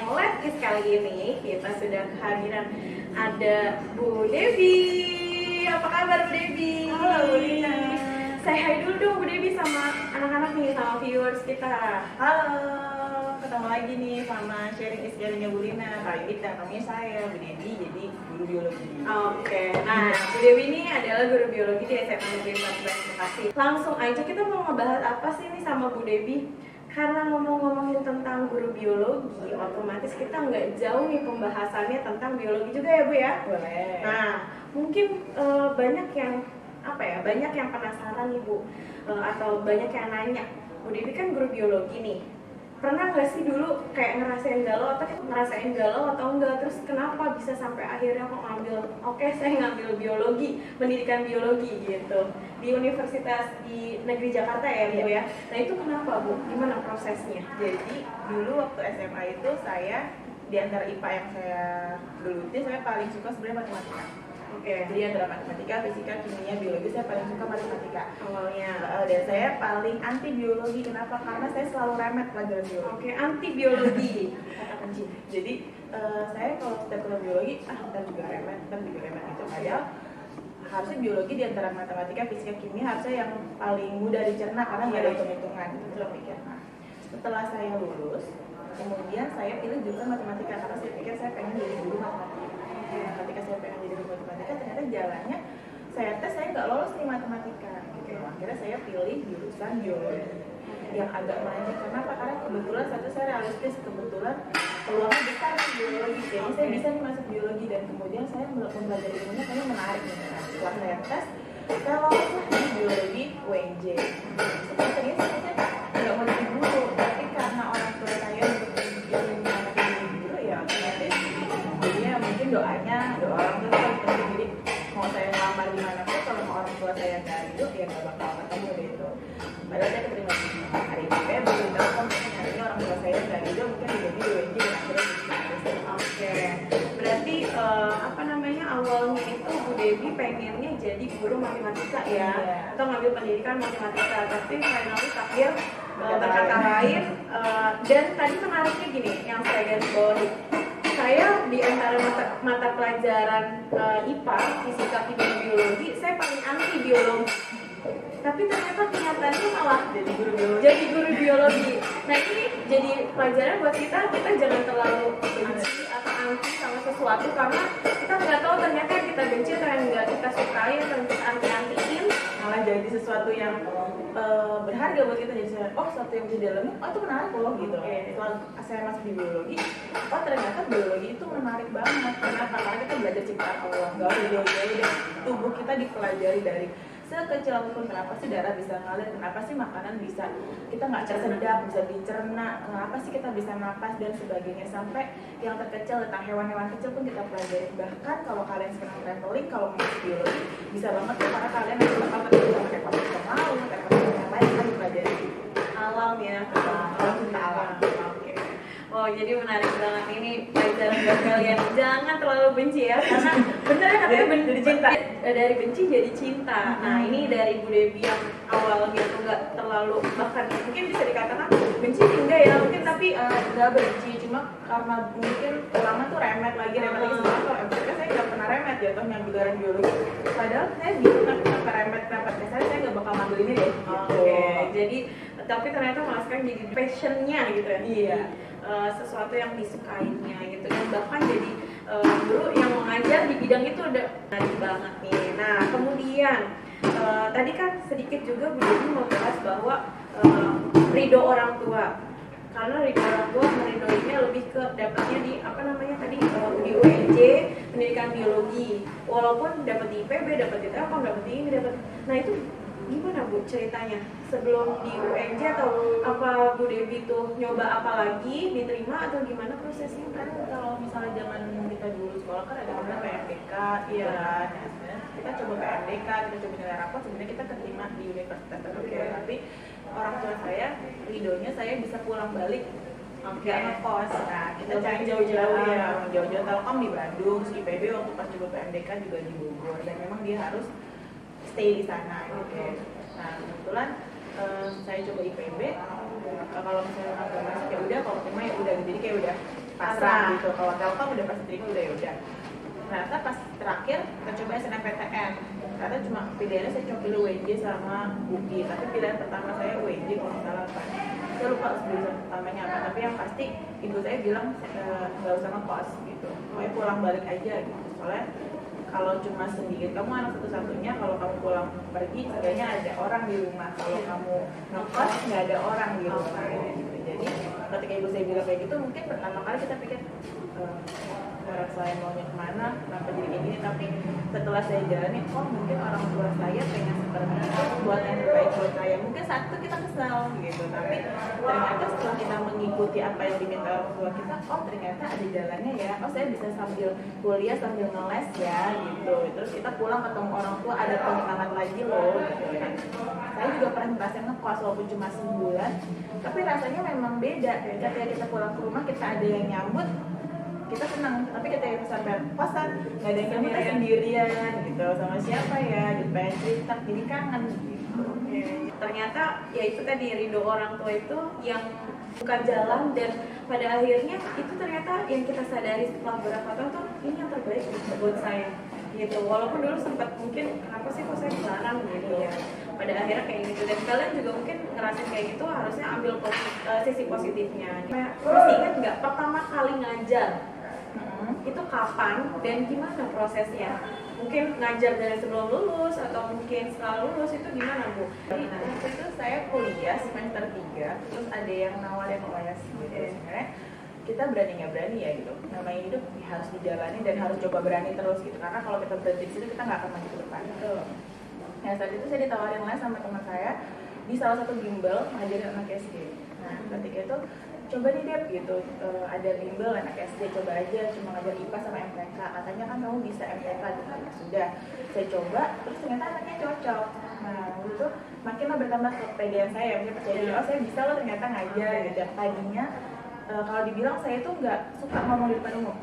Letkis kali ini kita sudah kehadiran ada Bu Devi. Apa kabar Bu Devi? Halo Bu Lina. Say hi dulu dong Bu Devi sama anak-anak nih, sama viewers kita. Halo, ketemu lagi nih sama sharing is sharingnya Bu Lina. Kali ini tamunya saya, Bu Devi, jadi guru biologi. Oke, nah Bu Devi ini adalah guru biologi di SMA Negeri 14 Bekasi. Langsung aja kita mau ngebahas apa sih nih sama Bu Devi? Karena ngomongin tentang guru biologi, otomatis kita nggak jauh nih pembahasannya tentang biologi juga ya Bu ya? Boleh. Nah, mungkin banyak yang banyak yang penasaran nih Bu, atau banyak yang nanya, Bu Devi kan guru biologi nih, pernah nggak sih dulu kayak ngerasain galau atau enggak, terus kenapa bisa sampai akhirnya kok saya ngambil biologi, pendidikan biologi gitu di universitas di negeri Jakarta ya Bu ya. Nah itu kenapa Bu, gimana prosesnya? Jadi dulu waktu SMA itu saya di antara IPA yang saya geluti, saya paling suka sebenarnya matematika. Jadi antara matematika, fisika, kimia, biologi saya paling suka matematika Awalnya. dan saya paling anti biologi. Kenapa? Karena saya selalu remet pelajaran biologi. Anti biologi. Kata kunci. Jadi saya kalau setiap kuliah biologi, ntar juga remet gitu. Padahal harusnya biologi di antara matematika, fisika, kimia harusnya yang paling mudah dicerna karena nggak ada hitung-hitungan. Itu saya pikir. Nah, setelah saya lulus, kemudian saya pilih jurusan matematika karena saya pikir saya pengen jadi guru matematika. Ketika saya pengen jadi guru matematika, ternyata jalannya saya tes, saya nggak lolos di matematika. Gitu. Akhirnya saya pilih jurusan biologi yang agak manja. Kenapa? Karena kebetulan saya realistis, kebetulan peluangnya besar di biologi. Jadi saya bisa nih masuk biologi dan kemudian saya mempelajari ilmunya kayaknya menarik nih. Nah, setelah saya tes, saya lolos di biologi UNJ. Sebenarnya saya nggak mau jadi guru, tapi karena orang tua saya ingin anak jadi guru, ya otomatis jadinya mungkin doa orang tua kan penting. Jadi mau saya ngelamar di mana pun, kalau mau orang tua saya nggak hidup, ya nggak bakal ketemu deh itu. Padahal saya keterima hari ini, belum tahu kan ternyata orang tua saya nggak hidup, mungkin jadi UNJ dan akhirnya Berarti awalnya itu Bu Devi pengennya jadi guru matematika ya, atau ngambil pendidikan matematika, tapi finally takdir berkata lain. Dan tadi menariknya gini, yang saya garis bawahi, saya di antara mata pelajaran IPA, fisika, kimia, biologi, saya paling anti biologi. Tapi ternyata kenyataannya malah jadi guru biologi. Nah ini jadi pelajaran buat kita jangan terlalu benci atau anti sama sesuatu, karena kita nggak tahu ternyata yang kita benci atau yang nggak kita sukai atau yang kita anti-antiin malah jadi sesuatu yang berharga buat kita. Jadi sesuatu yang di dalamnya, itu menarik loh gitu. Setelah saya masuk di biologi, ternyata biologi itu menarik banget. Kenapa? Karena kita belajar ciptaan Allah, nggak usah jauh-jauh deh. Tubuh kita dipelajari dari sekecil apapun. Kenapa sih darah bisa ngalir, kenapa sih makanan bisa kita nggak tersedap, bisa dicerna, kenapa sih kita bisa napas dan sebagainya, sampai yang terkecil tentang hewan-hewan kecil pun kita pelajari. Bahkan kalau kalian sekarang traveling, kalau masuk biologi bisa banget tuh, karena kalian nanti bakal ketemu sama ekosistem laut, ekosistem yang lain kan dipelajari alam ya, alam. Oh jadi menarik banget ini pelajaran buat kalian. Jangan terlalu benci ya, karena bener katanya dari cinta, dari benci jadi cinta. Nah ini dari Bu Devi yang awalnya tuh nggak terlalu, bahkan mungkin bisa dikatakan benci enggak ya mungkin, tapi nggak benci, cuma karena mungkin ulama tuh remet lagi. Sebenarnya kalau MTK saya nggak pernah remet jatuhnya pelajaran biologi. Padahal saya bingung kenapa remet. Saya nggak bakal ngambil ini deh. Jadi tapi ternyata malah sekarang jadi passionnya gitu ya. Iya. Sesuatu yang disukainya gitu, dan bahkan jadi guru yang mengajar di bidang itu udah menarik banget nih. Nah kemudian tadi kan sedikit juga Bu Devi membahas bahwa ridho orang tua, karena ridho orang tua meridhoinya lebih ke dapatnya di di UNJ pendidikan biologi, walaupun dapat di IPB, dapat di Telkom, dapat di ini, nah itu gimana Bu ceritanya sebelum di UNJ, atau apa Bu Devi tuh nyoba apa lagi, diterima atau gimana prosesnya? Kan kalau misalnya zaman kita dulu sekolah kan ada namanya PMDK, iya. Nah, kita coba PMDK, kita coba nilai rapor, sebenarnya kita keterima di universitas tertentu. Tapi orang tua saya ridhonya saya bisa pulang balik, nggak ngekos. Nah kita cari jauh-jauh ya, jauh-jauh. Telkom di Bandung, IPB waktu pas coba PMDK juga di Bogor, dan memang dia harus stay di sana gitu. Nah kebetulan saya coba IPB, kalau misalnya nggak masuk ya udah, kalau terima ya udah. Jadi kayak udah pasrah gitu. Kalau Telkom udah pasti terima, udah ya udah. Ternyata pas terakhir kita coba SNMPTN, ternyata cuma pilihannya saya cuma pilih UNJ sama UI, tapi pilihan pertama saya UNJ kalau nggak salah apa. Saya lupa jurusan pertamanya apa, tapi yang pasti ibu saya bilang nggak usah ngekos gitu, pokoknya pulang balik aja gitu. Soalnya kalau cuma sendiri, kamu anak satu-satunya, kalau kamu pulang pergi, setidaknya ada orang di rumah. Kalau kamu ngekos, nggak ada orang di rumah gitu. Jadi ketika ibu saya bilang kayak gitu, mungkin pertama kali kita pikir orang saya maunya kemana, kenapa jadi kayak gini. Tapi setelah saya jalani, oh mungkin orang tua saya pengen seperti itu buat yang terbaik buat saya. Mungkin saat itu kita kesal gitu, tapi ternyata setelah kita mengikuti apa yang diminta orang tua kita, oh ternyata ada jalannya ya. Oh saya bisa sambil kuliah sambil ngeles ya gitu. Terus kita pulang ketemu orang tua, ada penyemangat lagi loh gitu kan. Saya juga pernah ngerasain ngekos walaupun cuma sebulan, tapi rasanya memang beda. Ketika kita pulang ke rumah, kita ada yang nyambut, kita senang, tapi ketika sampai kosan nggak ada yang nyambut, kita sendirian gitu, sama siapa ya gitu, pengen cerita, jadi kangen gitu. Ternyata ya itu tadi ridho orang tua itu yang bukan jalan, dan pada akhirnya itu ternyata yang kita sadari setelah beberapa tahun tuh ini yang terbaik buat saya gitu. Walaupun dulu sempat mungkin kenapa sih kok saya dilarang gitu ya, pada akhirnya kayak gitu. Dan kalian juga mungkin ngerasain kayak gitu, harusnya ambil sisi positifnya. Masih ingat nggak pertama kali ngajar itu kapan dan gimana prosesnya? Mungkin ngajar dari sebelum lulus atau mungkin setelah lulus, itu gimana Bu? Jadi waktu itu saya kuliah semester 3, terus ada yang nawarin OS gitu. Sebenarnya kita berani nggak berani ya gitu, namanya hidup harus dijalani dan harus coba berani terus gitu, karena kalau kita berhenti di situ kita nggak akan maju ke depan. Nah saat itu saya ditawarin les sama teman saya di salah satu bimbel ngajarin anak SD. Nah ketika itu coba nih Dep gitu, ada bimbel anak SD, coba aja cuma ngajar IPA sama MTK, katanya kan kamu bisa MTK gitu. Sudah saya coba, terus ternyata anaknya cocok. Nah itu makinlah bertambah kepedean saya, mungkin percaya diri, oh saya bisa loh ternyata ngajar gitu. Tadinya kalau dibilang saya tuh nggak suka ngomong di depan umum.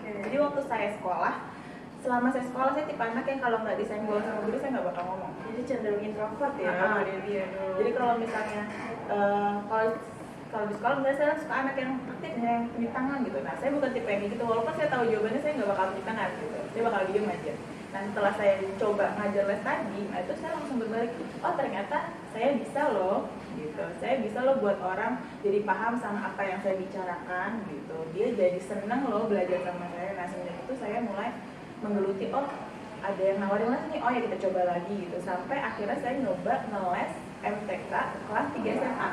Jadi waktu saya sekolah, selama saya sekolah saya tipe anak yang kalau nggak disenggol sama guru saya nggak bakal ngomong. Jadi cenderung introvert ya. Jadi kalau misalnya kalau di sekolah misalnya saya suka anak yang aktif, yang tunjuk tangan gitu. Nah saya bukan tipe yang gitu, walaupun saya tahu jawabannya saya nggak bakal tunjuk tangan gitu, saya bakal diem aja. Nah setelah saya coba ngajar les tadi, nah itu saya langsung berbalik, oh ternyata saya bisa loh gitu, saya bisa loh buat orang jadi paham sama apa yang saya bicarakan gitu, dia jadi seneng loh belajar sama saya. Nah semenjak itu saya mulai menggeluti, oh ada yang nawarin les nih, oh ya kita coba lagi gitu, sampai akhirnya saya nyoba ngeles MTK kelas 3 SMA.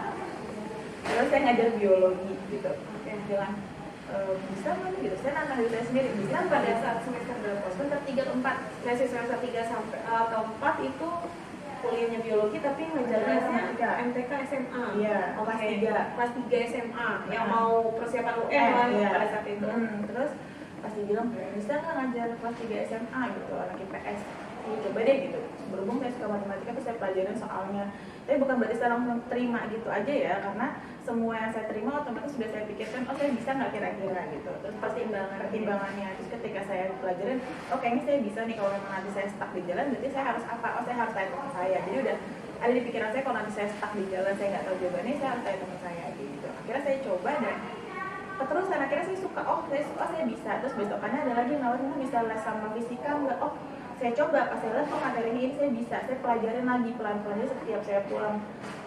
Terus saya ngajar biologi gitu, bilang bisa nggak gitu, saya nantang diri saya sendiri, bisa Pada saat semester berapa? semester 3 ke 4. Semester 3 sampai ke 4 itu kuliahnya biologi, tapi ngajarnya MTK SMA. Iya, kelas 3. Kelas 3 SMA yang mau persiapan UN lah pada saat itu. Terus pasti bilang bisa nggak ngajar kelas 3 SMA gitu, anak IPS. Ya, coba deh gitu. Berhubung saya suka matematika, terus saya pelajarin soalnya. Tapi bukan berarti saya langsung terima gitu aja ya, karena semua yang saya terima otomatis sudah saya pikirkan, oh saya bisa nggak kira-kira gitu. Terus pertimbangannya. Terus ketika saya pelajarin, oh kayaknya saya bisa nih, kalau memang nanti saya stuck di jalan, berarti saya harus apa? Oh saya harus tanya teman saya. Jadi udah ada di pikiran saya, kalau nanti saya stuck di jalan, saya nggak tahu jawabannya, saya harus tanya teman saya gitu. Akhirnya saya coba dan keterusan, akhirnya saya suka, oh saya bisa. Terus besokannya ada lagi yang nawarin, bisa les sama fisika nggak? Oh saya coba, pas saya lihat kok materinya ini saya bisa, saya pelajarin lagi pelan-pelan. Jadi setiap saya pulang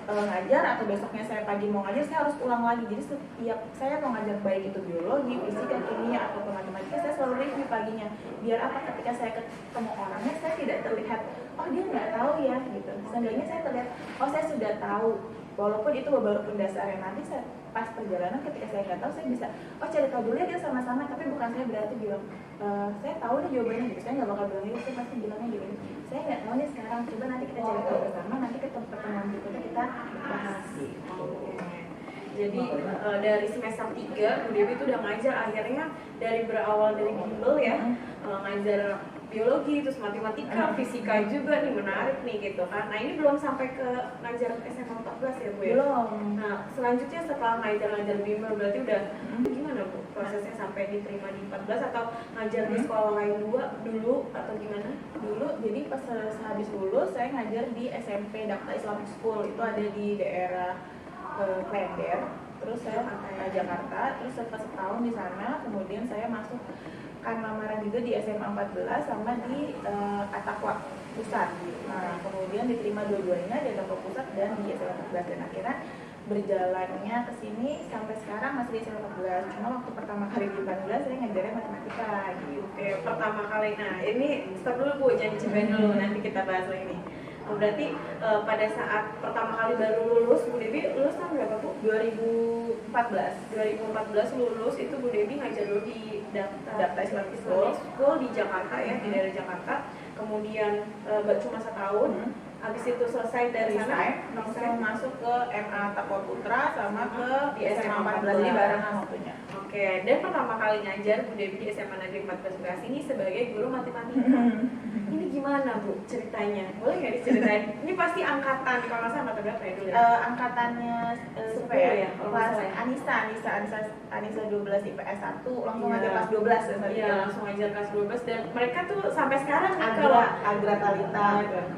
ngajar atau besoknya saya pagi mau ngajar, saya harus ulang lagi. Jadi setiap saya mau ngajar, baik itu biologi, fisika, kimia atau matematika, saya selalu review paginya. Biar apa, ketika saya ketemu orangnya saya tidak terlihat, oh dia nggak tahu ya gitu. Seenggaknya saya terlihat, oh saya sudah tahu. Walaupun itu baru pendasarnya, nanti saya pas perjalanan ketika saya nggak tahu, saya bisa, oh cari tahu dulu ya kita sama-sama. Tapi bukan saya berarti bilang saya tahu nih jawabannya gitu, saya nggak bakal bilang gitu, saya pasti bilangnya gini, saya nggak tahu nih sekarang, coba nanti kita cari tahu bersama, nanti ketemu pertemuan berikutnya kita bahas gitu. Jadi dari semester 3 Bu Dewi itu udah ngajar, akhirnya dari berawal dari bimbel ya, ngajar biologi, terus matematika, fisika juga nih, menarik nih gitu kan. Nah ini belum sampai ke ngajar SMA 14 ya Bu ya? Belum. Nah selanjutnya setelah ngajar bimbel berarti udah gimana Bu prosesnya sampai diterima di 14, atau ngajar di sekolah lain dulu atau gimana? Dulu, jadi pas habis lulus saya ngajar di SMP Dakta Islamic School, itu ada di daerah Klender. terus saya Jakarta, terus setelah setahun di sana, kemudian saya masuk kan lamaran juga di SMA 14 sama di Atakwa Pusat. Nah, kemudian diterima dua-duanya di Atakwa Pusat dan di SMA 14, dan akhirnya berjalannya ke sini sampai sekarang masih di SMA 14. Cuma waktu pertama kali di 14 saya ngajarnya matematika gitu. Oke, pertama kali. Nah, ini stop dulu Bu, jangan diceritain dulu, nanti kita bahas lagi nih. Oh, berarti pada saat pertama kali baru lulus, Bu Devi lulus tahun berapa Bu? 2014 lulus, itu Bu Devi ngajar dulu di Daftar Islamic School di Jakarta ya, di daerah Jakarta. Kemudian gak cuma setahun, habis itu selesai dari sana langsung masuk ke MA Takwa Putra sama ke di SMA 14, jadi barengan waktunya. Oke, dan pertama kali ngajar Bu Devi di SMA Negeri 14 Bekasi ini sebagai guru matematika. Ini gimana Bu ceritanya? Boleh nggak diceritain? Ini pasti angkatan, kalau nggak salah angkatan berapa ya dulu ya? Angkatannya siapa 10 ya? Kelas Anissa 12 IPS 1 langsung aja kelas 12 Iya, langsung ngajar kelas 12 dan mereka tuh sampai sekarang nih kalau Agra Talita.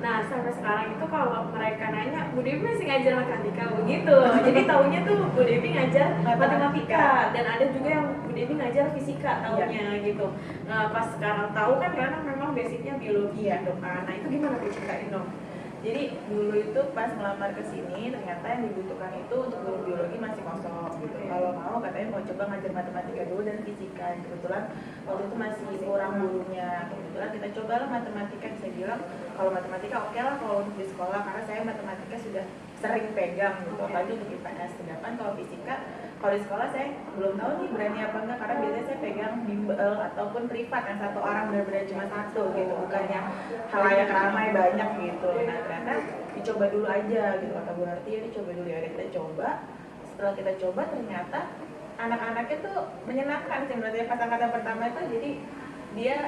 Nah, sampai sekarang itu kalau mereka nanya, Bu Devi masih ngajar matematika begitu. Jadi taunya tuh Bu Devi ngajar matematika dan ada juga yang Bu Devi ngajar fisika taunya gitu. Nah, pas sekarang tahu kan karena memang basicnya biologi ya, dok. Nah, itu gimana tuh ceritain dong? Jadi dulu itu pas melamar ke sini ternyata yang dibutuhkan itu untuk guru biologi masih kosong gitu. Kalau mau katanya mau coba ngajar matematika dulu dan fisika. Kebetulan waktu itu masih kurang gurunya. Kebetulan kita cobalah matematika. Saya bilang kalau matematika oke lah kalau untuk di sekolah karena saya matematika sudah sering pegang gitu. Apalagi untuk IPS. Sedangkan kalau fisika kalau di sekolah saya belum tahu nih berani apa enggak karena biasanya saya pegang bimbel ataupun privat yang satu orang benar-benar cuma satu gitu, bukannya halayak ramai banyak gitu. Nah ternyata dicoba dulu aja gitu, kata Bu Harti ya dicoba dulu ya, kita coba. Setelah kita coba ternyata anak-anaknya tuh menyenangkan sih menurut saya pas angkatan pertama itu. Jadi dia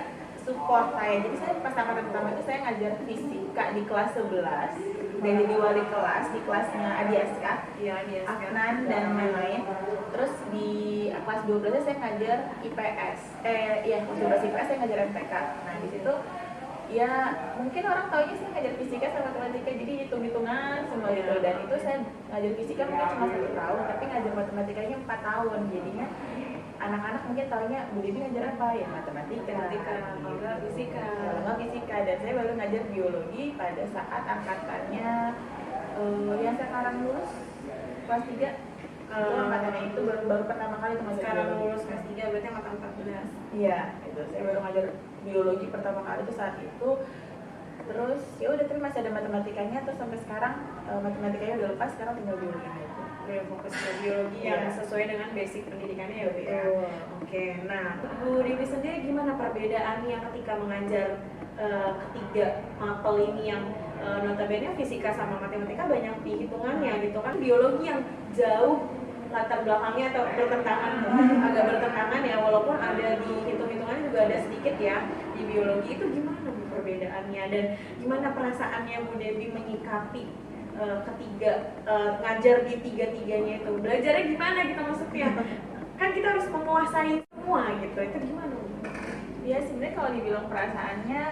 support saya, jadi saya pas angkatan pertama itu saya ngajar fisika di kelas 11 dan jadi wali kelas di kelasnya Adiaska, Afnan dan lain-lain. Terus di kelas 12 saya ngajar IPS, kelas 12 IPS saya ngajar MTK. Nah di situ ya mungkin orang taunya saya ngajar fisika sama matematika jadi hitung-hitungan semua gitu, dan itu saya ngajar fisika mungkin cuma 1 tahun tapi ngajar matematikanya 4 tahun, jadinya anak-anak mungkin taunya Bu Devi ngajar apa ya matematika, kalau nggak fisika, dan saya baru ngajar biologi pada saat angkatannya yang sekarang lulus kelas 3. Itu angkatannya itu baru pertama kali itu ngajar sekarang biologi. lulus kelas 3 berarti angkatan 14. Iya, itu saya baru ngajar biologi pertama kali itu saat itu. Terus ya udah, tapi masih ada matematikanya, terus sampai sekarang matematikanya udah lepas, sekarang tinggal biologinya itu. Oke, fokus ke biologi yang sesuai dengan basic pendidikannya ya Bu ya. Oke, nah Bu Devi sendiri gimana perbedaannya ketika mengajar ketiga mapel ini yang notabene fisika sama matematika banyak dihitungannya gitu kan, biologi yang jauh latar belakangnya atau bertentangan, agak bertentangan ya, walaupun ada di hitung-hitungannya juga ada sedikit ya di biologi. Itu gimana Bu perbedaannya dan gimana perasaannya Bu Devi menyikapi ngajar di tiga-tiganya itu, belajarnya gimana gitu maksudnya? Kan kita harus menguasai semua gitu, itu gimana Bu? Ya sebenarnya kalau dibilang perasaannya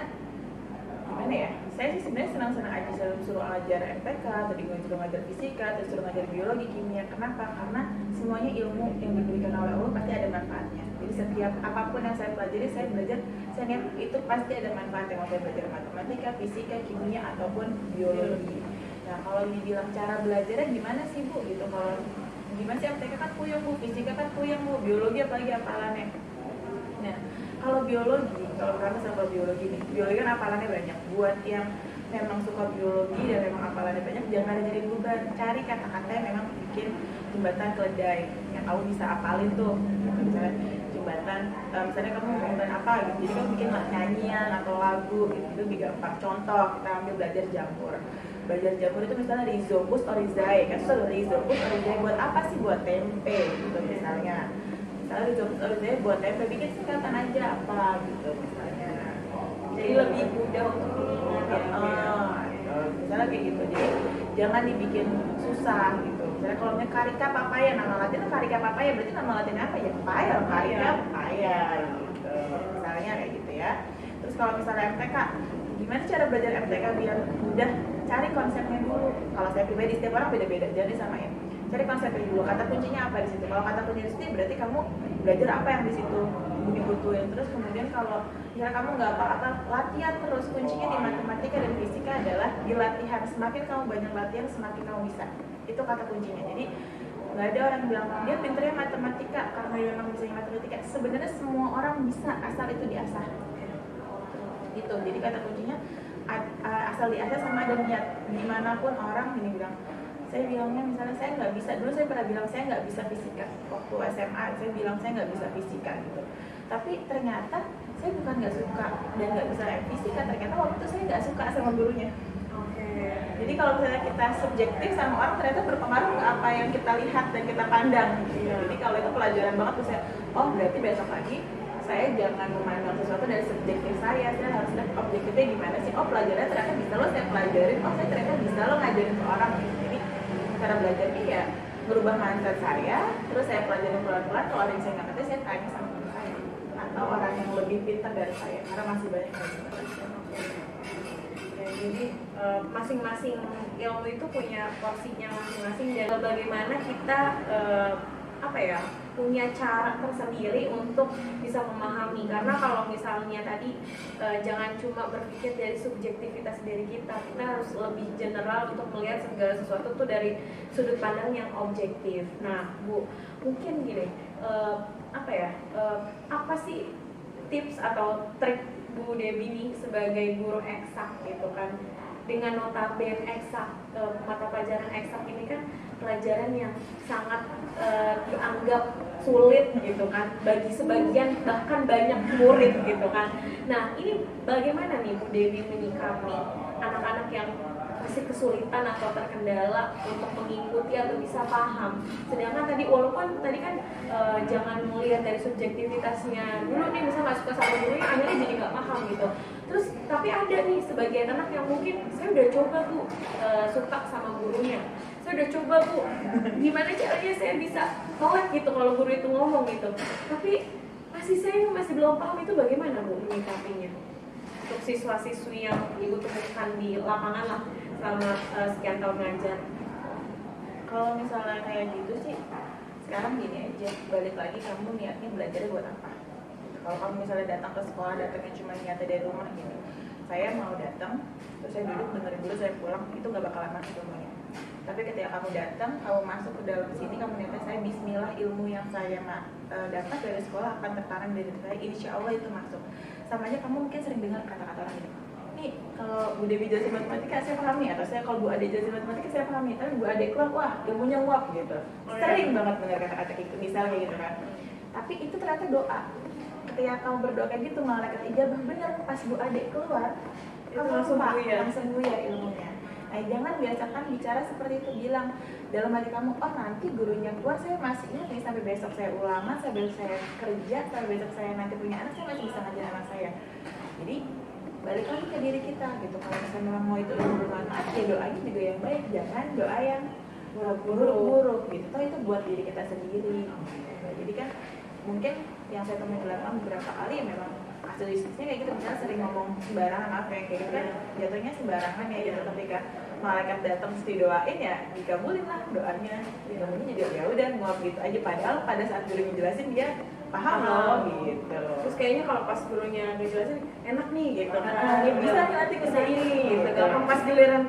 gimana ya, saya sih sebenarnya senang-senang aja suruh ngajar MTK, tadi gue suruh ngajar fisika, terus suruh ngajar biologi, kimia. Kenapa? Karena semuanya ilmu yang diberikan oleh Allah pasti ada manfaatnya. Jadi setiap apapun yang saya pelajari, saya belajar, saya niat itu pasti ada manfaatnya. Mau saya belajar matematika, fisika, kimia, ataupun biologi. Nah kalau dibilang cara belajarnya gimana sih Bu gitu, kalau gimana sih MTK kan puyeng Bu, fisika kan puyeng Bu, biologi apalagi hafalannya. Nah kalau biologi, kalau kami sama biologi nih, biologi kan hafalannya banyak. Buat yang memang suka biologi dan memang hafalannya banyak, jangan jadi beban, cari kata-kata yang memang bikin jembatan keledai yang kamu bisa hafalin tuh gitu. Misalnya jembatan, misalnya kamu jembatan apa gitu, jadi kamu bikin nyanyian atau lagu gitu, itu lebih gampang. Contoh, kita ambil belajar jamur. Belajar jamur itu misalnya rhizopus oryzae, kan susah, rhizopus oryzae buat apa sih? Buat tempe gitu misalnya. Misalnya rhizopus oryzae buat tempe, bikin singkatan aja apa gitu misalnya. Jadi lebih mudah untuk diingat ya. Misalnya kayak gitu, jadi jangan dibikin susah gitu. Misalnya kalau misalnya karika papaya, nama latinnya karika papaya, berarti nama latinnya apa ya? Papaya, karika papaya gitu. Misalnya kayak gitu ya. Terus kalau misalnya MTK, gimana cara belajar MTK biar mudah? Cari konsepnya dulu. Kalau saya pribadi, setiap orang beda-beda, jangan disamain. cari konsepnya dulu, kata kuncinya apa di situ. Kalau kata kuncinya di situ berarti kamu belajar apa yang di situ dibutuhin. Terus kemudian kalau misalnya kamu nggak apa-apa, latihan terus. Kuncinya di matematika dan fisika adalah di latihan. Semakin kamu banyak latihan, semakin kamu bisa. Itu kata kuncinya. Jadi nggak ada orang bilang dia pinternya matematika karena dia memang bisa matematika. Sebenarnya semua orang bisa asal itu diasah. Gitu. Jadi kata kuncinya asal diasah sama ada niat. Dimanapun orang ini bilang, saya bilangnya misalnya saya nggak bisa, dulu saya pernah bilang saya nggak bisa fisika waktu SMA, saya bilang saya nggak bisa fisika gitu. Tapi ternyata saya bukan nggak suka dan nggak bisa fisika, ternyata waktu itu saya nggak suka sama gurunya. Jadi kalau misalnya kita subjektif sama orang, ternyata berpengaruh ke apa yang kita lihat dan kita pandang. Jadi kalau itu pelajaran banget tuh saya, oh berarti besok lagi saya jangan memandang sesuatu dari subjektif saya harus lihat objektifnya gimana sih. Oh pelajarannya ternyata bisa lo saya pelajarin, oh saya ternyata bisa lo ngajarin ke orang gitu. Jadi cara belajarnya ya merubah mindset saya, terus saya pelajarin pelan-pelan. Kalau ada yang saya nggak ngerti, saya tanya sama guru saya atau orang yang lebih pintar dari saya, karena masih banyak yang lebih pintar. Jadi masing-masing ilmu itu punya porsinya masing-masing, dan bagaimana kita punya cara tersendiri untuk bisa memahami. Karena kalau misalnya tadi jangan cuma berpikir dari subjektivitas diri kita harus lebih general untuk melihat segala sesuatu tuh dari sudut pandang yang objektif. Nah Bu, mungkin gini, apa sih tips atau trik Bu Debbie nih sebagai guru eksak gitu kan, dengan notabene eksak, mata pelajaran eksak ini kan pelajaran yang sangat dianggap sulit gitu kan bagi sebagian, bahkan banyak murid gitu kan. Nah ini bagaimana nih Bu Debbie menyikapi anak-anak yang masih kesulitan atau terkendala untuk mengikuti atau bisa paham, sedangkan tadi walaupun tadi kan jangan melihat dari subjektivitasnya dulu nih, misalnya nggak suka sama gurunya akhirnya jadi nggak paham gitu. Terus tapi ada nih sebagian anak yang mungkin saya udah coba Bu suka sama gurunya, saya udah coba Bu gimana caranya saya bisa melek gitu kalau guru itu ngomong gitu, tapi saya masih belum paham. Itu bagaimana Bu menyikapinya untuk siswa-siswi yang Ibu temukan di lapangan lah selama sekian tahun ngajar? Kalau misalnya kayak gitu sih, sekarang gini aja, balik lagi kamu niatnya belajar buat apa. Kalau kamu misalnya datang ke sekolah, datangnya cuma niatnya dari rumah gini, saya mau datang, terus saya duduk dengerin dulu, saya pulang, itu gak bakalan masuk ilmunya. Tapi ketika kamu datang, kamu masuk ke dalam sini, kamu niatnya saya bismillah, ilmu yang saya dapat dari sekolah akan tertanam dari saya, insya Allah itu masuk. Sama aja kamu mungkin sering dengar kata-kata orang gitu, nih kalau Bu Debbie jelasin matematika saya pahami, atau saya kalau Bu Ade jelasin matematika saya pahami, tapi Bu Ade keluar, wah ilmunya nguap gitu. Sering banget dengar kata-kata itu, misalnya gitu kan. Tapi itu ternyata doa. Ketika kamu berdoa kayak gitu, malaikat ijabah, bener pas Bu Ade keluar, kamu langsung buyar ilmunya. Nah, jangan biasakan bicara seperti itu, bilang dalam hati kamu, oh nanti gurunya keluar saya masih ingat nih, sampai besok saya ulangan, sampai besok saya kerja, sampai besok saya nanti punya anak, saya masih bisa ngajarin anak saya. Jadi balik lagi ke diri kita gitu. Kalau misalnya memang mau itu ilmu bermanfaat, ya doanya juga yang baik, jangan doa yang buruk-buruk gitu. Toh itu buat diri kita sendiri. Jadi kan mungkin yang saya temuin di lapangan beberapa kali ya memang hasil diskusinya kayak gitu, misalnya sering ngomong sembarangan apa yang kayak gitu kan jatuhnya sembarangan ya gitu. Ketika malaikat datang mesti doain ya dikabulin lah doanya, ilmunya jadi ya udah nguap gitu aja, padahal pada saat guru ngejelasin dia paham loh gitu. Terus kayaknya kalau pas gurunya ngejelasin enak nih gitu kan, ini bisa nih nanti bisa ini gitu. Gampang pas giliran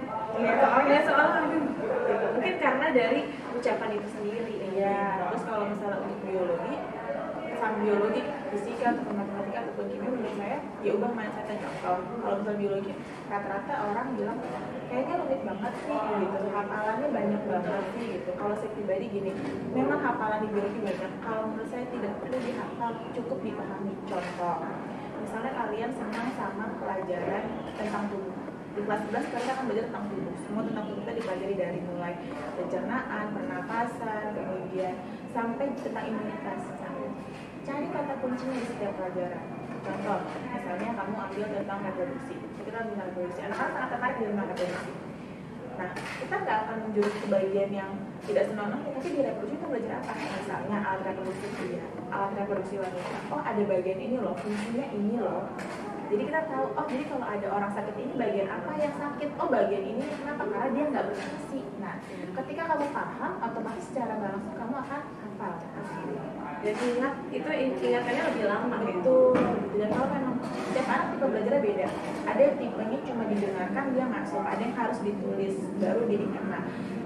soal aduh gitu. Mungkin karena dari ucapan itu sendiri. Iya. Terus kalau misalnya untuk biologi, sama biologi, fisika atau matematika ataupun kimia, menurut saya ya ubah mindsetnya. Kalau misalnya biologi, rata-rata orang bilang kayaknya rumit banget sih gitu, hafalannya banyak banget sih gitu. Kalau saya pribadi gini, memang hafalan di biologi banyak, kalau menurut saya tidak perlu dihafal, cukup dipahami. Contoh, misalnya kalian senang sama pelajaran tentang tubuh, di kelas 11 kalian akan belajar tentang tubuh, semua tentang tubuh kita dipelajari dari mulai pencernaan, pernapasan, kemudian sampai tentang imunitas. Cari kata kuncinya di setiap pelajaran. Contoh, misalnya kamu ambil tentang reproduksi, kita kan bisa reproduksi, anak-anak sangat tertarik dengan reproduksi. Nah, kita nggak akan menjurus ke bagian yang tidak senonoh, tapi di reproduksi kita belajar apa? Misalnya alat reproduksi pria, alat reproduksi wanita. Oh, ada bagian ini loh, fungsinya ini loh. Jadi kita tahu, oh jadi kalau ada orang sakit ini bagian apa yang sakit, oh bagian ini kenapa, karena dia nggak berfungsi. Nah ketika kamu paham, otomatis secara nggak langsung kamu akan hafal. Dan ingat, itu ingatannya lebih lama Itu dan kalau memang setiap anak tipe belajarnya beda. Ada yang tipenya cuma didengarkan dia masuk, ada yang harus ditulis baru diingat. Nah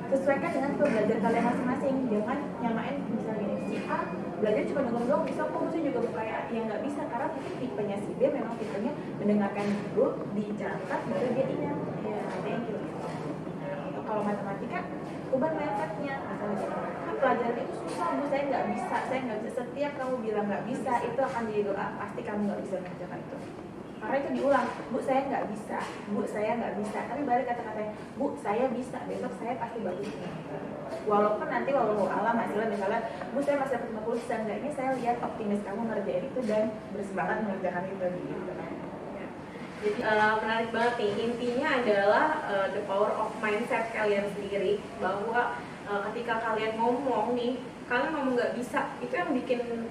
sesuaikan dengan tipe belajar kalian masing-masing. Jangan nyamain misalnya si A belajar cuma denger doang bisa kok, saya juga kayak yang nggak bisa, karena mungkin tipenya si B memang tipenya mendengarkan dulu, dicatat baru dia ingat. Ya ada yang gitu. Untuk kalau matematika ubah mindsetnya, misalnya kan pelajaran itu susah bu, saya nggak bisa. Setiap kamu bilang nggak bisa itu akan jadi doa, pasti kamu nggak bisa mengerjakan itu. Karena itu diulang, bu saya nggak bisa, bu saya nggak bisa, tapi balik kata-katanya, bu saya bisa, besok saya pasti bagus. Walaupun nanti walau alam hasilnya misalnya, bu saya masih dapat 50, seenggaknya saya lihat optimis kamu ngerjain itu dan bersemangat mengerjakan itu gitu kan. Jadi menarik banget nih, intinya adalah the power of mindset kalian sendiri, bahwa ketika kalian ngomong nih, kalian ngomong nggak bisa, itu yang bikin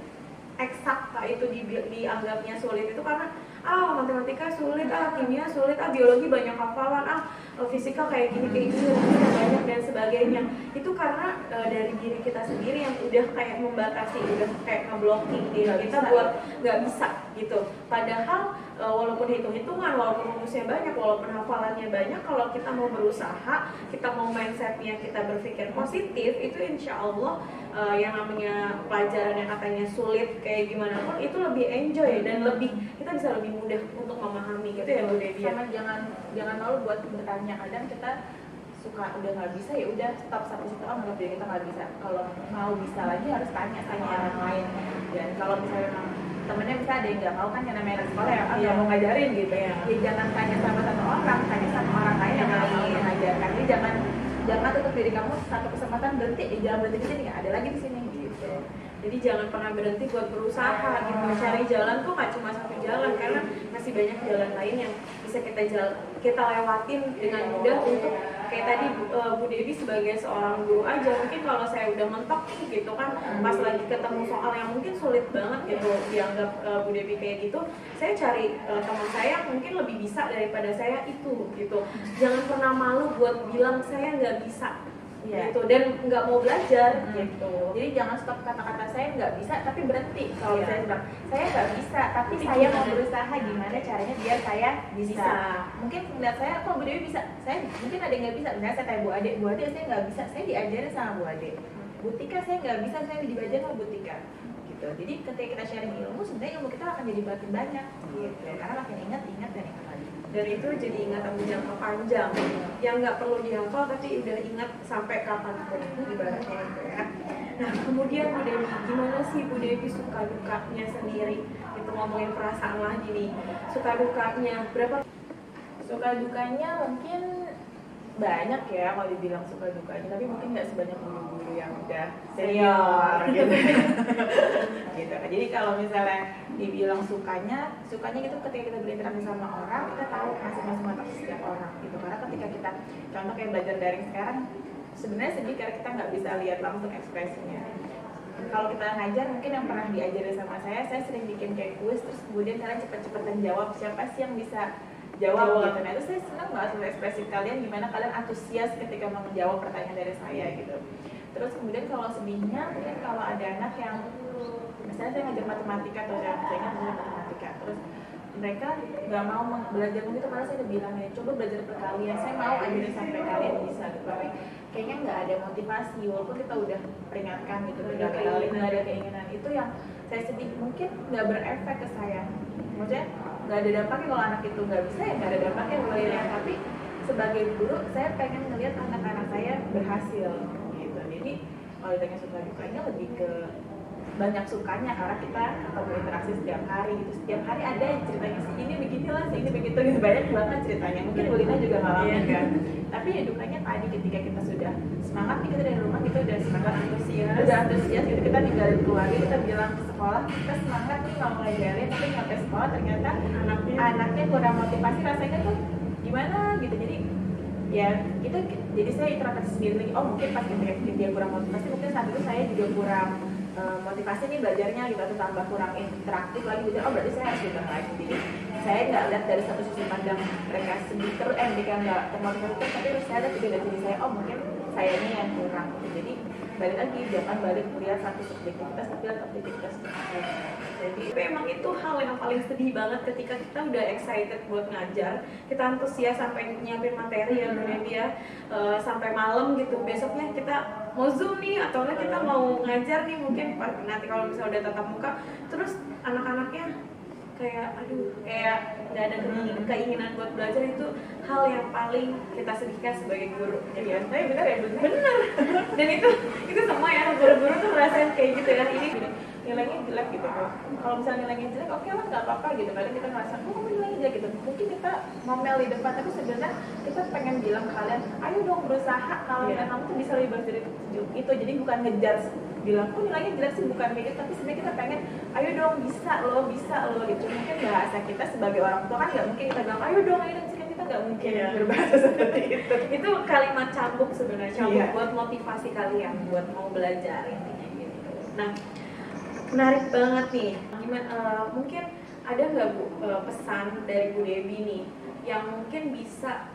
eksakta itu dianggapnya sulit itu karena matematika sulit, kimia sulit, biologi banyak hafalan, fisika kayak gini banyak dan sebagainya. Itu karena dari diri kita sendiri yang udah kayak membatasi, udah kayak ngeblocking diri kita buat nggak bisa gitu. Padahal walaupun hitung-hitungan, walaupun rumusnya banyak, walaupun hafalannya banyak, kalau kita mau berusaha, kita mau mindsetnya kita berpikir positif, itu insya Allah yang namanya pelajaran yang katanya sulit kayak gimana pun itu lebih enjoy dan lebih kita bisa lebih mudah untuk memahami gitu ya Bu Devi. Sama jangan malu buat bertanya. Kadang kita suka udah nggak bisa ya udah stop sampai situ, menurut diri kita nggak bisa. Kalau mau bisa lagi harus tanya orang lain. Dan kalau misalnya memang temennya bisa ada yang nggak mau kan, yang namanya anak sekolah ya nggak mau ngajarin gitu ya. Ya jangan tanya sama satu orang, tanya sama orang lain yang mau mengajarkan. Jadi jangan tutup diri kamu satu kesempatan berhenti, jangan berhenti di sini, ada lagi di sini gitu. Jadi jangan pernah berhenti buat berusaha gitu. Cari jalan tuh nggak cuma satu jalan, karena masih banyak jalan lain yang bisa kita lewatin dengan mudah. Untuk kayak tadi Bu Devi sebagai seorang guru aja, mungkin kalau saya udah mentok gitu kan, pas lagi ketemu soal yang mungkin sulit banget gitu dianggap Bu Devi kayak gitu, saya cari teman saya mungkin lebih bisa daripada saya itu gitu. Jangan pernah malu buat bilang saya nggak bisa. Gitu, dan nggak mau belajar gitu. Jadi jangan stop kata-kata saya nggak bisa tapi berhenti. Kalau saya bilang saya nggak bisa tapi saya mau berusaha, gimana caranya biar saya bisa. Mungkin melihat saya kok Bu Dewi bisa, saya mungkin ada yang nggak bisa. Misalnya saya tanya Bu Ade saya nggak bisa, saya diajarin sama Bu Ade. Bu Tika saya nggak bisa, saya diajarin sama Bu Tika gitu. Jadi ketika kita sharing ilmu, sebenarnya ilmu kita akan jadi makin banyak gitu, karena makin ingat dan ingat lagi. Dan itu jadi ingatan jangka panjang yang nggak perlu dihafal tapi udah ingat sampai kapanpun ibaratnya gitu ya. Nah kemudian Bu Devi, gimana sih Bu Devi suka dukanya sendiri? Itu ngomongin perasaan lagi nih, suka dukanya berapa? Suka dukanya mungkin banyak ya kalau dibilang suka dukanya, tapi mungkin nggak sebanyak guru-guru yang udah senior gitu. Gitu. Jadi kalau misalnya dibilang sukanya gitu ketika kita berinteraksi sama orang, kita tahu masing-masing watak setiap orang gitu. Karena ketika kita contoh kayak belajar daring sekarang, sebenarnya sedih karena kita nggak bisa lihat langsung ekspresinya. Kalau kita ngajar, mungkin yang pernah diajarin sama saya sering bikin kayak kuis, terus kemudian kalian cepet-cepetan jawab siapa sih yang bisa jawab gitu. Nah itu saya senang banget sama ekspresi kalian, gimana kalian antusias ketika mau menjawab pertanyaan dari saya gitu. Terus kemudian kalau sedihnya, mungkin kalau ada anak yang misalnya saya ngajar matematika atau saya ngajar matematika, terus mereka nggak mau belajar begitu, malah saya udah bilang ya coba belajar perkalian, saya mau ajarin sampai kalian bisa gitu. Tapi kayaknya nggak ada motivasi, walaupun kita udah peringatkan gitu, nggak ada keinginan. Itu yang saya sedih, mungkin nggak berefek ke saya. Maksudnya nggak ada dampaknya kalau anak itu nggak bisa, ya nggak ada dampaknya kalian. Tapi sebagai guru saya pengen ngelihat anak-anak saya berhasil gitu. Jadi kalau ditanya suka dukanya lebih ke banyak sukanya karena kita berinteraksi setiap hari gitu. Setiap hari ada ceritanya si ini beginilah, si ini begitu gitu, banyak banget ceritanya. Mungkin Bu Lina juga ngalamin kan. Tapi ya dukanya tadi ketika kita sudah semangat nih, kita dari rumah kita udah semangat, antusias gitu, kita ninggalin keluarga, kita bilang ke sekolah kita semangat nih mau ngajarin, tapi nyampe sekolah ternyata anaknya kurang motivasi, rasanya tuh gimana gitu. Jadi ya jadi saya introspeksi sendiri lagi, oh mungkin pas ketika dia kurang motivasi, mungkin saat itu saya juga kurang motivasi nih belajarnya gitu, atau tambah kurang interaktif lagi gitu, oh berarti saya harus ubah lagi. Jadi saya nggak lihat dari satu sisi pandang mereka sedih terus, mereka nggak termotivasi terus, tapi saya lihat juga dari sisi saya, oh mungkin saya ini yang kurang gitu. Jadi balik lagi, jangan balik melihat satu subjektivitas, tapi lihat objektivitas. Jadi memang itu hal yang paling sedih banget ketika kita udah excited buat ngajar, kita antusias sampai nyiapin materi ya Bu Devi ya, sampai malam gitu, besoknya kita mau zoom nih atau enggak kita mau ngajar nih, mungkin nanti kalau misalnya udah tatap muka, terus anak-anaknya kayak aduh, kayak nggak ada keinginan buat belajar. Itu hal yang paling kita sedihkan sebagai guru. Iya, saya benar ya, bener. Dan itu semua ya, guru-guru tuh ngerasain kayak gitu kan. Ini nilainya jelek gitu. Kalau misalnya nilainya jelek, oke lah, nggak apa-apa gitu. Kadang kita ngerasa, oh kamu nilainya jelek gitu. Mungkin kita ngomel di depan, tapi sebenarnya kita pengen bilang ke kalian, ayo dong berusaha, kalau nilai kamu tuh bisa lebih bagus dari itu. Jadi bukan ngejar bilang, oh nilainya jelek sih, bukan kayak gitu. Tapi sebenarnya kita pengen, ayo dong bisa loh gitu. Mungkin bahasa kita sebagai orang tua kan nggak mungkin kita bilang, ayo dong, kita nggak mungkin berbahasa seperti itu. Itu kalimat cambuk sebenarnya, cambuk buat motivasi kalian buat mau belajar intinya gitu. Nah, menarik banget nih. Gimana? Mungkin ada nggak Bu pesan dari Bu Devi nih yang mungkin bisa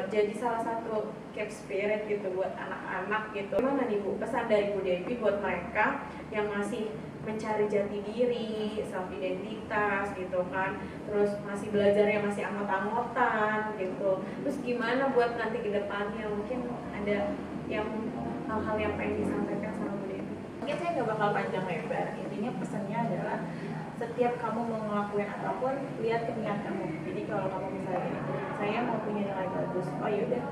jadi salah satu cap spirit gitu buat anak-anak gitu? Gimana nih Bu pesan dari Bu Devi buat mereka yang masih mencari jati diri, self identitas gitu kan, terus masih belajarnya masih anggot-anggotan gitu, terus gimana buat nanti ke depannya? Mungkin ada yang hal-hal yang pengen disampaikan sama Bu Devi? Mungkin saya nggak bakal panjang lebar, intinya pesannya adalah setiap kamu mau ngelakuin apapun, lihat ke niat kamu. Jadi kalau kamu misalnya gini, saya mau punya nilai bagus, oh yaudah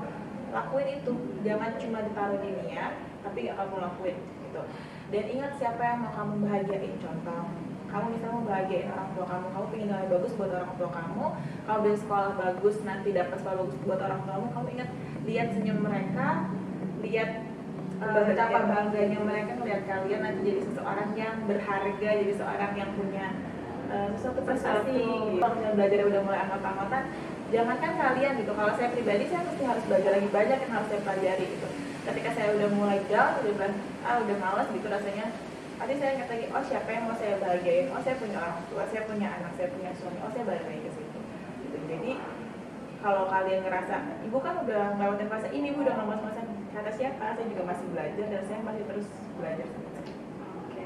lakuin itu, jangan cuma ditaruh di niat tapi nggak kamu lakuin gitu. Dan ingat siapa yang mau kamu bahagiain. Contoh, kamu misalnya mau bahagiain orang tua kamu pengen nilai bagus buat orang tua kamu, kalau dari sekolah bagus nanti dapat sekolah bagus buat orang tuamu, kamu ingat, lihat senyum mereka, lihat betapa bangganya mereka melihat kalian nanti jadi seseorang yang berharga, jadi seorang yang punya suatu prestasi. Kalau misalnya belajar udah mulai anggot-anggotan, jangankan kalian gitu, kalau saya pribadi saya mesti harus belajar lagi banyak yang harus saya pelajari gitu. Ketika saya udah mulai down, udah bilang udah malas gitu rasanya, nanti saya ingat lagi, oh siapa yang mau saya bahagiain, oh saya punya orang tua, saya punya anak, saya punya suami, oh saya balik lagi ke situ gitu. Jadi kalau kalian ngerasa ibu kan udah ngelewatin fase ini, ibu udah ngemas-masa, kata siapa, saya juga masih belajar dan saya masih terus belajar. Oke.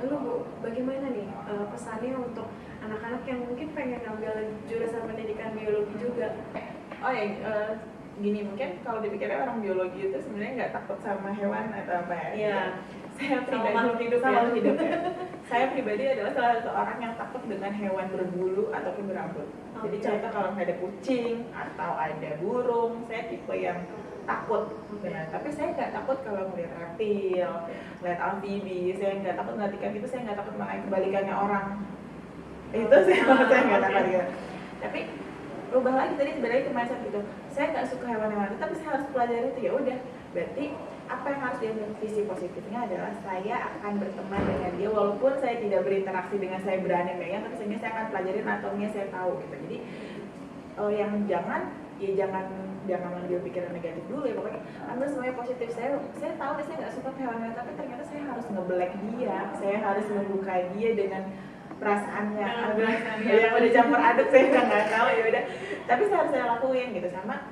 Lalu Bu, bagaimana nih pesannya untuk anak-anak yang mungkin pengen ngambil jurusan pendidikan biologi juga? Oh ya, gini, mungkin kalau dipikirnya orang biologi itu sebenarnya nggak takut sama hewan atau apa ya? Iya. Saya pribadi makhluk hidup ya. Saya pribadi adalah salah satu orang yang takut dengan hewan berbulu ataupun berambut. Jadi contoh kalau ada kucing atau ada burung, saya tipe yang takut. Nah, tapi saya nggak takut kalau melihat reptil, melihat amfibi. Saya nggak takut melihat ikan itu, saya nggak takut malah kebalikannya orang. Itu saya nggak takut gitu. Tapi rubah lagi tadi sebenarnya ke mindset gitu. Saya nggak suka hewan-hewan itu, tapi saya harus pelajari itu. Ya udah, berarti apa yang harus diambil visi positifnya adalah saya akan berteman dengan dia walaupun saya tidak berinteraksi dengan, saya berani megang, tapi sebenarnya saya akan pelajari anatominya, saya tahu gitu. Jadi yang jangan ambil pikiran negatif dulu ya, pokoknya ambil semuanya positif. Saya tahu saya nggak suka hewan-hewan, tapi ternyata saya harus ngebelek dia, saya harus membuka dia dengan perasaannya, yang udah campur aduk saya nggak tahu, ya udah, tapi saya lakuin gitu. Sama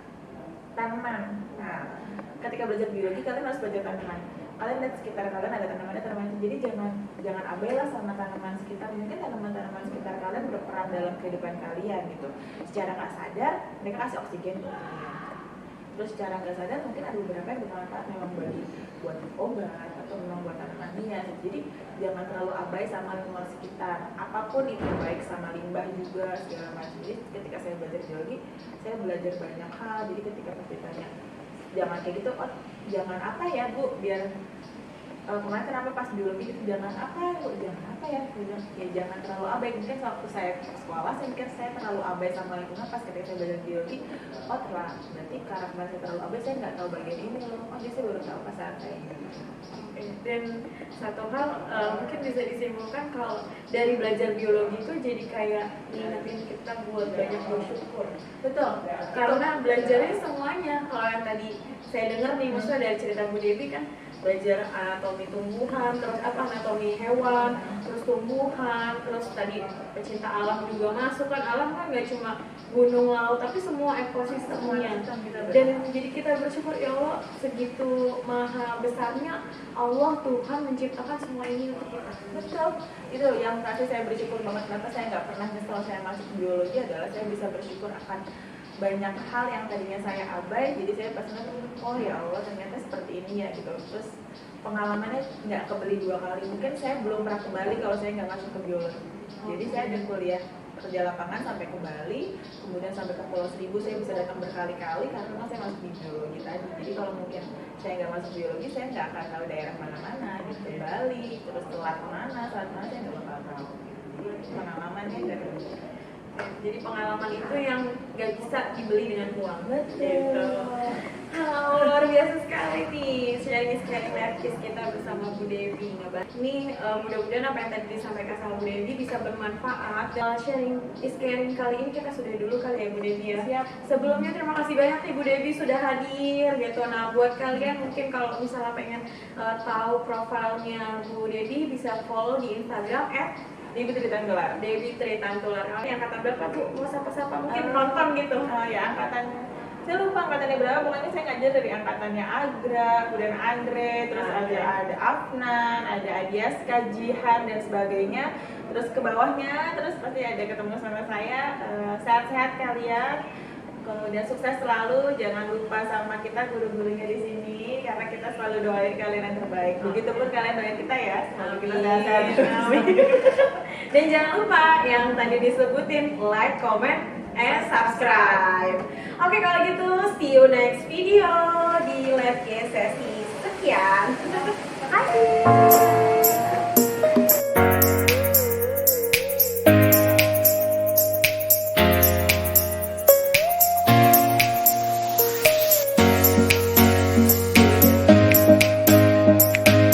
tanaman. Nah, ketika belajar biologi kalian harus belajar tanaman. Kalian lihat sekitar kalian ada tanaman, jadi jangan abailah sama tanaman sekitar. Mungkin tanaman-tanaman sekitar kalian berperan dalam kehidupan kalian gitu. Secara nggak sadar mereka kasih oksigen buat kalian. Terus secara nggak sadar mungkin ada beberapa yang bermanfaat memang buat obat atau memang buat tanaman hias. Jadi jangan terlalu abai sama lingkungan sekitar. Apapun itu, baik sama limbah juga segala macam. Jadi ketika saya belajar biologi, saya belajar banyak hal. Jadi ketika pasti tanya, jangan kayak gitu, oh jangan apa ya Bu, biar kemarin kenapa pas biologi itu jangan apa ya, jangan terlalu abai. Mungkin waktu saya sekolah saya mikir saya terlalu abai sama lingkungan, pas ketika saya belajar biologi, oh telah, berarti karena saya terlalu abai, saya nggak tahu bagian ini loh, oh jadi saya baru tahu pas saat saya ini. Dan satu hal mungkin bisa disimpulkan kalau dari belajar biologi itu jadi kayak ngingetin kita buat banyak bersyukur. Betul. Karena belajarnya semuanya. Kalau yang tadi saya dengar nih, maksudnya dari cerita Bu Devi kan, belajar anatomi tumbuhan, terus anatomi hewan, terus tumbuhan, terus tadi pecinta alam juga masuk kan. Alam kan nggak cuma gunung laut tapi semua ekosistemnya. Dan jadi kita bersyukur ya Allah, segitu maha besarnya Allah Tuhan menciptakan semua ini untuk kita. Betul, itu yang pasti saya bersyukur banget. Kenapa saya nggak pernah nyesel saya masuk biologi adalah saya bisa bersyukur akan banyak hal yang tadinya saya abai, jadi saya pas nonton, oh ya Allah ternyata seperti ini ya gitu. Terus pengalamannya nggak kebeli 2 kali, mungkin saya belum pernah ke Bali kalau saya nggak masuk ke biologi. Jadi saya ada kuliah kerja lapangan sampai ke Bali, kemudian sampai ke Pulau Seribu saya bisa datang berkali-kali karena saya masuk di biologi tadi. Jadi kalau mungkin saya nggak masuk biologi, saya nggak akan tahu daerah mana-mana gitu, Bali, terus selat mana saya nggak bakal tahu. Pengalamannya dari jadi pengalaman itu yang gak bisa dibeli dengan uang. Betul. Gitu. Halo, luar biasa sekali nih sharing live case kita bersama Bu Devi. Ini mudah-mudahan apa yang tadi disampaikan sama Bu Devi bisa bermanfaat. Sharing is caring kali ini kita sudah dulu kali ya Bu Devi ya. Siap. Sebelumnya terima kasih banyak nih Bu Devi sudah hadir gitu. Nah buat kalian mungkin kalau misalnya pengen tahu profilnya Bu Devi bisa follow di Instagram Dewi Tritantular. Dewi Tritantular. Yang angkatan berapa Bu? Mau sapa-sapa mungkin nonton gitu. Ya angkatan, saya lupa angkatannya berapa, pokoknya saya ngajar dari angkatannya Agra, kemudian Andre, terus ada Afnan, ada Adiaska, Jihan dan sebagainya. Terus ke bawahnya, terus pasti ada ketemu sama saya. Sehat-sehat kalian. Kemudian sukses selalu, jangan lupa sama kita guru-gurunya di sini karena kita selalu doain kalian yang terbaik. Begitupun kalian doain kita ya, selalu kita sehat. Dan jangan lupa yang tadi disebutin like, comment, and subscribe. Oke kalau gitu see you next video di live sesi sekian. Terima kasih.